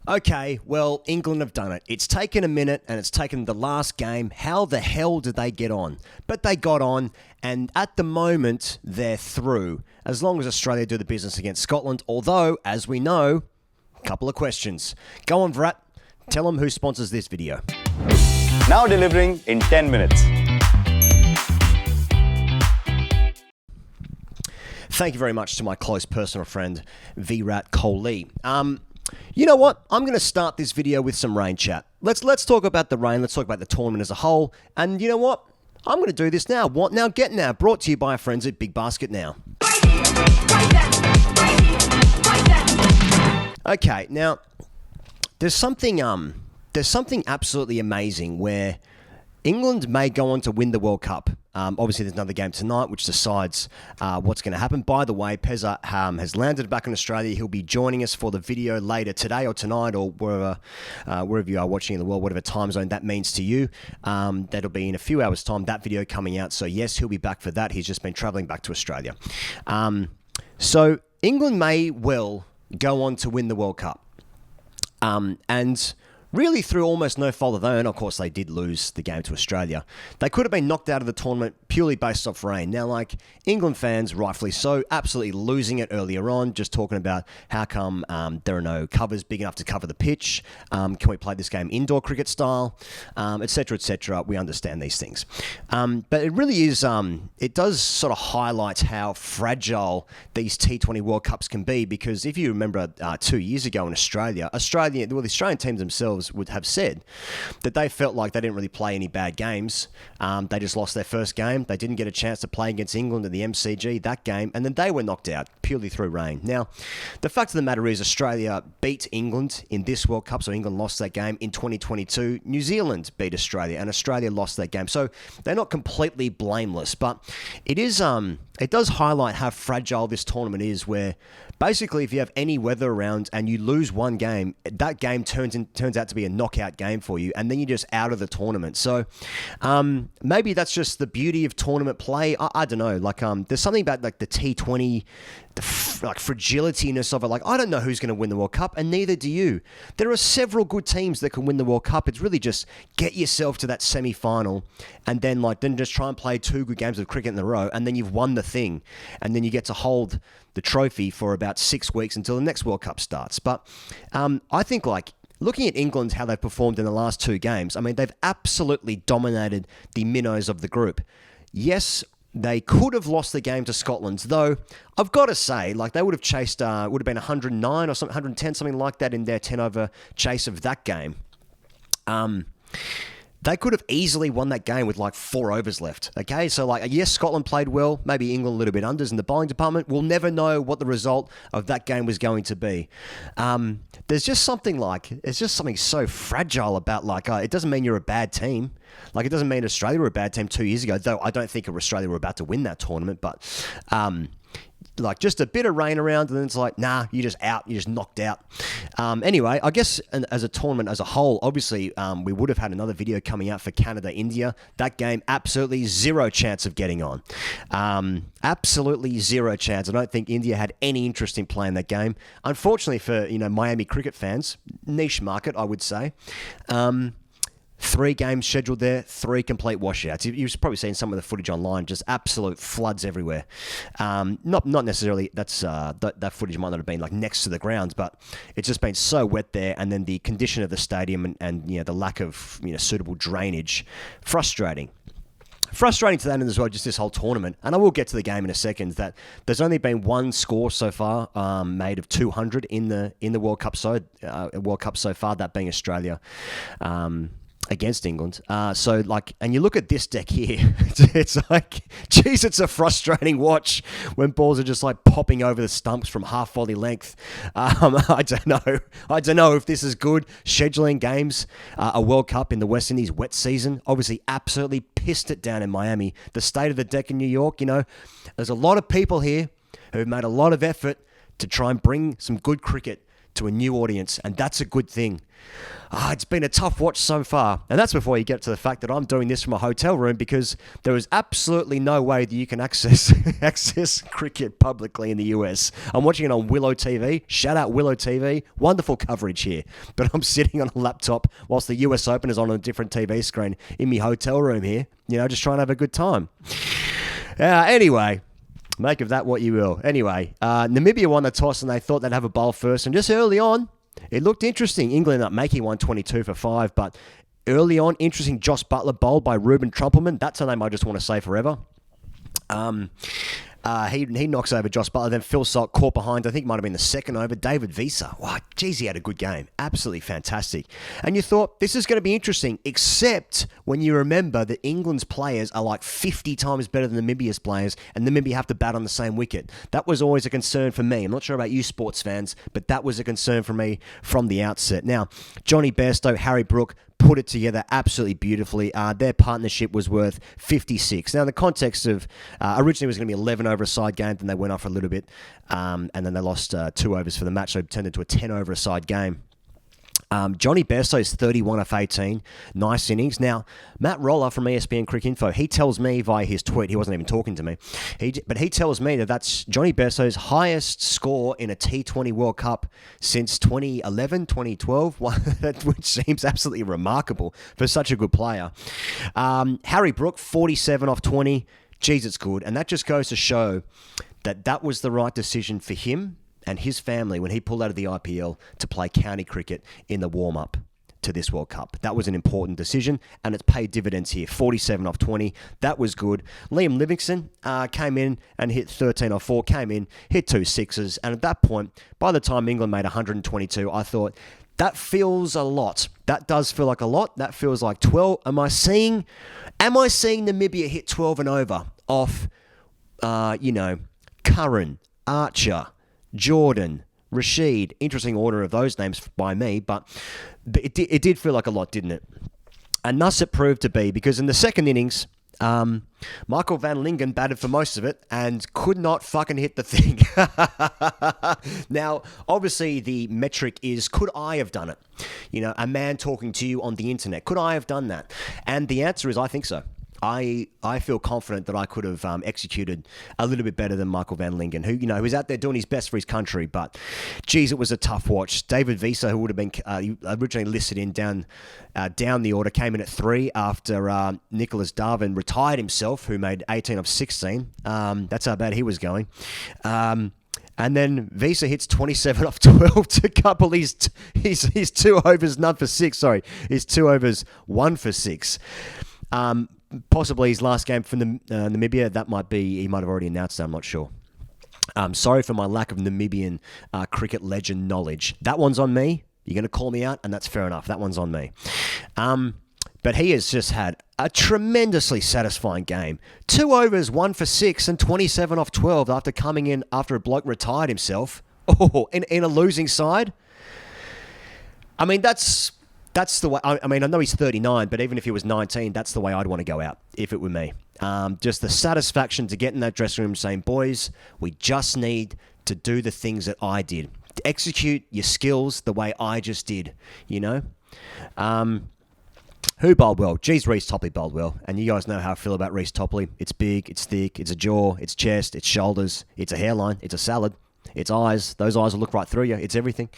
Okay, well, England have done it. It's taken a minute and it's taken the last game. How the hell did they get on? But they got on, and at the moment, they're through. As long as Australia do the business against Scotland, although, as we know, a couple of questions. Go on, Vrat. Tell them who sponsors this video. Now delivering in 10 minutes. Thank you very much to my close personal friend, VRat Coley. You know what? I'm going to start this video with some rain chat. Let's talk about the rain. Let's talk about the tournament as a whole. And you know what? I'm going to do this now. What now? Get now. Brought to you by our friends at Big Basket Now. Okay, now there's something absolutely amazing where England may go on to win the World Cup. Obviously, there's another game tonight, which decides what's going to happen. By the way, Pezza has landed back in Australia. He'll be joining us for the video later today or tonight or wherever you are watching in the world, whatever time zone that means to you. That'll be in a few hours' time, that video coming out. So, yes, he'll be back for that. He's just been travelling back to Australia. So, England may well go on to win the World Cup. And really, through almost no fault of their own, of course, they did lose the game to Australia. They could have been knocked out of the tournament purely based off rain. Now, like, England fans, rightfully so, absolutely losing it earlier on, just talking about how come there are no covers big enough to cover the pitch. Can we play this game indoor cricket style, etc., etc. We understand these things. But it really is, it does sort of highlight how fragile these T20 World Cups can be, because if you remember 2 years ago in Australia, the Australian teams themselves would have said that they felt like they didn't really play any bad games. They just lost their first game. They didn't get a chance to play against England in the MCG that game, and then they were knocked out purely through rain. Now, the fact of the matter is Australia beat England in this World Cup, so England lost that game. In 2022, New Zealand beat Australia, and Australia lost that game. So they're not completely blameless, but it does highlight how fragile this tournament is, where basically if you have any weather around and you lose one game, that game turns out to be a knockout game for you, and then you're just out of the tournament. So maybe that's just the beauty of tournament play. I don't know. Like there's something about like the T20, like fragilityness of it. Like, I don't know who's going to win the World Cup, and neither do you. There are several good teams that can win the World Cup. It's really just get yourself to that semi-final, and then just try and play 2 good games of cricket in a row, and then you've won the thing, and then you get to hold the trophy for about 6 weeks until the next World Cup starts. But I think, like, looking at England, how they've performed in the last 2 games, I mean, they've absolutely dominated the minnows of the group. Yes, they could have lost the game to Scotland, though I've got to say, like, they would have chased, would have been 109 or something, 110, something like that in their 10-over chase of that game. They could have easily won that game with like 4 overs left. Okay, so like, yes, Scotland played well. Maybe England a little bit unders in the bowling department. We'll never know what the result of that game was going to be. There's just something so fragile about like, it doesn't mean you're a bad team. Like, it doesn't mean Australia were a bad team 2 years ago, though I don't think Australia were about to win that tournament. But like, just a bit of rain around, and then it's like, nah, you're just out. You're just knocked out. Anyway, I guess as a tournament as a whole, obviously, we would have had another video coming out for Canada-India. That game, absolutely zero chance of getting on. Absolutely zero chance. I don't think India had any interest in playing that game. Unfortunately for, Miami cricket fans, niche market, I would say. 3 games scheduled there, 3 complete washouts. You've probably seen some of the footage online, just absolute floods everywhere. Not necessarily, that footage might not have been like next to the grounds, but it's just been so wet there, and then the condition of the stadium and the lack of suitable drainage, frustrating. Frustrating to that end as well, just this whole tournament. And I will get to the game in a second, that there's only been 1 score so far made of 200 in the World Cup so far, that being Australia. Against England. And you look at this deck here, it's like, geez, it's a frustrating watch when balls are just like popping over the stumps from half volley length. I don't know if this is good. Scheduling games, a World Cup in the West Indies wet season, obviously absolutely pissed it down in Miami. The state of the deck in New York, there's a lot of people here who've made a lot of effort to try and bring some good cricket to a new audience, and that's a good thing. It's been a tough watch so far. And that's before you get to the fact that I'm doing this from a hotel room because there is absolutely no way that you can access cricket publicly in the US. I'm watching it on Willow TV. Shout out Willow TV. Wonderful coverage here. But I'm sitting on a laptop whilst the US Open is on a different TV screen in my hotel room here, just trying to have a good time. Anyway, make of that what you will. Anyway, Namibia won the toss and they thought they'd have a bowl first. And just early on, it looked interesting. England ended up making 122 for 5, but early on, interesting. Josh Butler bowled by Ruben Trumpelman. That's a name I just want to say forever. He knocks over Josh Butler. Then Phil Salt caught behind. I think it might have been the second over. David Visa. Wow, geez, he had a good game. Absolutely fantastic. And you thought, this is going to be interesting, except when you remember that England's players are like 50 times better than Namibia's players, and Namibia have to bat on the same wicket. That was always a concern for me. I'm not sure about you sports fans, but that was a concern for me from the outset. Now, Johnny Bairstow, Harry Brook, put it together absolutely beautifully. Their partnership was worth 56. Now, in the context of originally it was going to be 11 over a side game, then they went off a little bit, and then they lost 2 overs for the match, so it turned into a 10 over a side game. Johnny Bairstow is 31 off 18. Nice innings. Now, Matt Roller from ESPN Cricket Info, he tells me via his tweet, he wasn't even talking to me, but he tells me that that's Johnny Bairstow's highest score in a T20 World Cup since 2011, 2012, which seems absolutely remarkable for such a good player. Harry Brook, 47 off 20. Geez, it's good. And that just goes to show that that was the right decision for him and his family when he pulled out of the IPL to play county cricket in the warm-up to this World Cup. That was an important decision, and it's paid dividends here. 47 off 20. That was good. Liam Livingston came in and hit 13 off 4, came in, hit 2 sixes, and at that point, by the time England made 122, I thought, that feels a lot. That does feel like a lot. That feels like 12. Am I seeing Namibia hit 12 and over off, Curran, Archer, Jordan, Rashid? Interesting order of those names by me, but it did feel like a lot, didn't it? And thus it proved to be, because in the second innings, Michael van Lingen batted for most of it and could not fucking hit the thing. Now, obviously, the metric is, could I have done it? A man talking to you on the internet. Could I have done that? And the answer is, I think so. I feel confident that I could have executed a little bit better than Michael van Lingen, who was out there doing his best for his country. But, geez, it was a tough watch. David Visa, who would have been originally listed in down the order, came in at 3 after Nicholas Darwin retired himself, who made 18 of 16. That's how bad he was going. And then Visa hits 27 off 12 to couple his 2 overs, none for 6. Sorry, his 2 overs, 1 for 6. Possibly his last game for Namibia. He might have already announced that. I'm not sure. Sorry for my lack of Namibian cricket legend knowledge. That one's on me. You're going to call me out, and that's fair enough. That one's on me. But he has just had a tremendously satisfying game. 2 overs, 1 for 6, and 27 off 12 after coming in after a bloke retired himself. In a losing side. I mean, that's the way. I know he's 39, but even if he was 19, that's the way I'd want to go out if it were me. Just the satisfaction to get in that dressing room saying, boys, we just need to do the things that I did. To execute your skills the way I just did, Who bowled well? Geez, Reece Topley bowled well. And you guys know how I feel about Reece Topley. It's big, it's thick, it's a jaw, it's chest, it's shoulders, it's a hairline, it's a salad. It's eyes. Those eyes will look right through you. It's everything.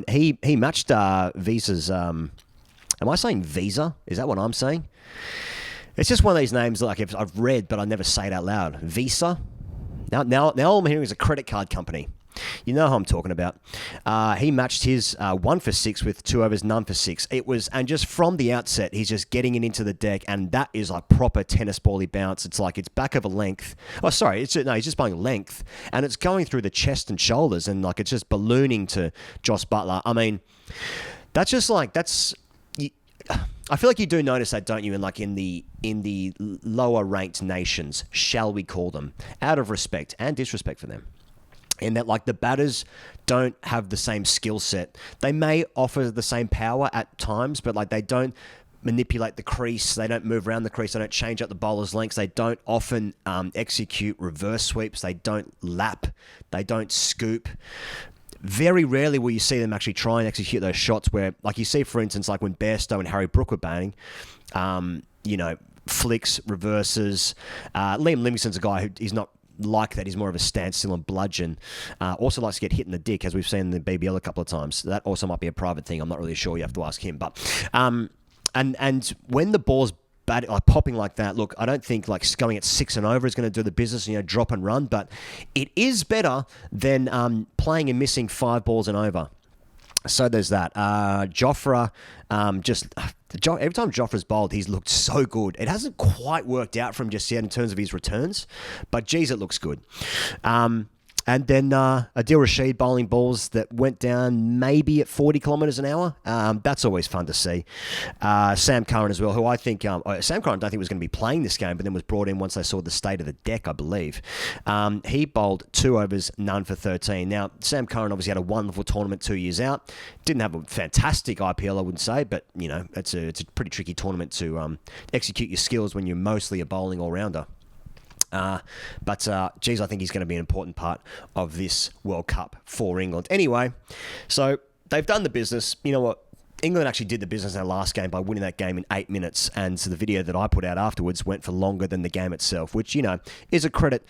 He matched Visa's... am I saying Visa? Is that what I'm saying? It's just one of these names like I've read, but I never say it out loud. Visa? Now all I'm hearing is a credit card company. You know who I'm talking about. He matched his 1 for 6 with 2 overs, none for 6. And just from the outset, he's just getting it into the deck, and that is like proper tennis bally bounce. It's like it's back of a length. Oh, sorry, he's just playing length, and it's going through the chest and shoulders, and like it's just ballooning to Josh Butler. I mean, that's just like I feel like you do notice that, don't you? In the lower ranked nations, shall we call them, out of respect and disrespect for them. In that, like, the batters don't have the same skill set. They may offer the same power at times, but, like, they don't manipulate the crease. They don't move around the crease. They don't change up the bowler's lengths. They don't often execute reverse sweeps. They don't lap. They don't scoop. very rarely will you see them actually try and execute those shots where, like you see, for instance, like when Bairstow and Harry Brook were batting, flicks, reverses. Liam Livingston's a guy who he's not like that. He's more of a standstill and bludgeon. Also likes to get hit in the dick, as we've seen in the BBL a couple of times. That also might be a private thing. I'm not really sure. You have to ask him. But and when the ball's popping like that, look, I don't think like going at 6 and over is going to do the business, drop and run. But it is better than playing and missing 5 balls and over. So there's that. Jofra, every time Jofra's bowled, he's looked so good. It hasn't quite worked out for him just yet in terms of his returns, but geez, it looks good. And then Adil Rashid bowling balls that went down maybe at 40 kilometres an hour. That's always fun to see. Sam Curran as well, who I think... Sam Curran I don't think was going to be playing this game, but then was brought in once they saw the state of the deck, I believe. He bowled 2 overs, none for 13. Now, Sam Curran obviously had a wonderful tournament 2 years out. Didn't have a fantastic IPL, I wouldn't say, but, it's a pretty tricky tournament to execute your skills when you're mostly a bowling all-rounder. Geez, I think he's going to be an important part of this World Cup for England. Anyway, so they've done the business. You know what? England actually did the business in their last game by winning that game in 8 minutes. And so the video that I put out afterwards went for longer than the game itself, which, is a credit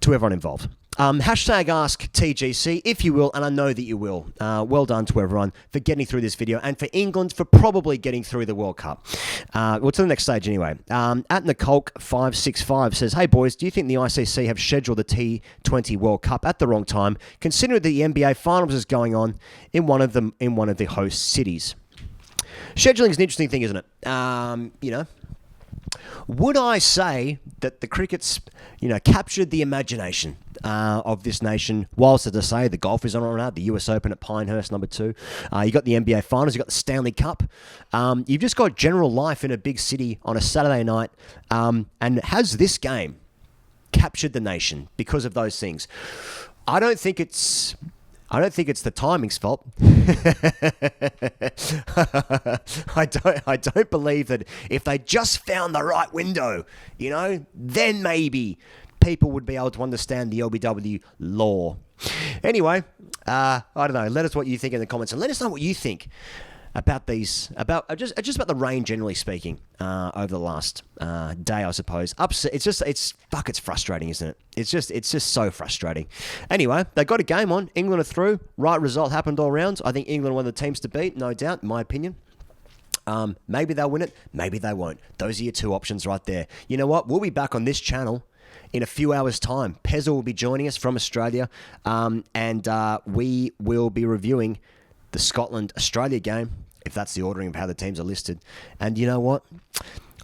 to everyone involved. Hashtag ask TGC, if you will, and I know that you will. Well done to everyone for getting through this video and for England for probably getting through the World Cup. To the next stage anyway. At Nicolk565 says, hey boys, do you think the ICC have scheduled the T20 World Cup at the wrong time, considering that the NBA Finals is going on in one of the host cities? Scheduling is an interesting thing, isn't it? Would I say that the cricket's, captured the imagination of this nation? Whilst, as I say, the golf is on right now, the US Open at Pinehurst, number 2. You got the NBA Finals, you got the Stanley Cup. You've just got general life in a big city on a Saturday night. And has this game captured the nation because of those things? I don't think it's the timing's fault. I don't believe that if they just found the right window, then maybe people would be able to understand the LBW law. Anyway, I don't know. Let us what you think in the comments, and let us know what you think about these, about the rain generally speaking, over the last day, I suppose. Upset. It's frustrating, isn't it? It's just so frustrating. Anyway, they got a game on. England are through. Right result happened all round. I think England are one of the teams to beat, no doubt, in my opinion. Maybe they'll win it. Maybe they won't. Those are your 2 options right there. You know what? We'll be back on this channel in a few hours' time. Pezza will be joining us from Australia, and we will be reviewing the Scotland-Australia game, if that's the ordering of how the teams are listed. And you know what?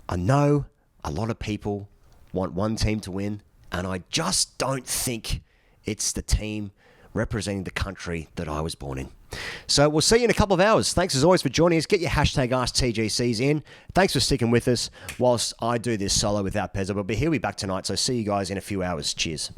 I know a lot of people want one team to win, and I just don't think it's the team representing the country that I was born in. So we'll see you in a couple of hours. Thanks as always for joining us. Get your hashtag AskTGCs in. Thanks for sticking with us whilst I do this solo without Pezza. But he'll be back tonight, so see you guys in a few hours. Cheers.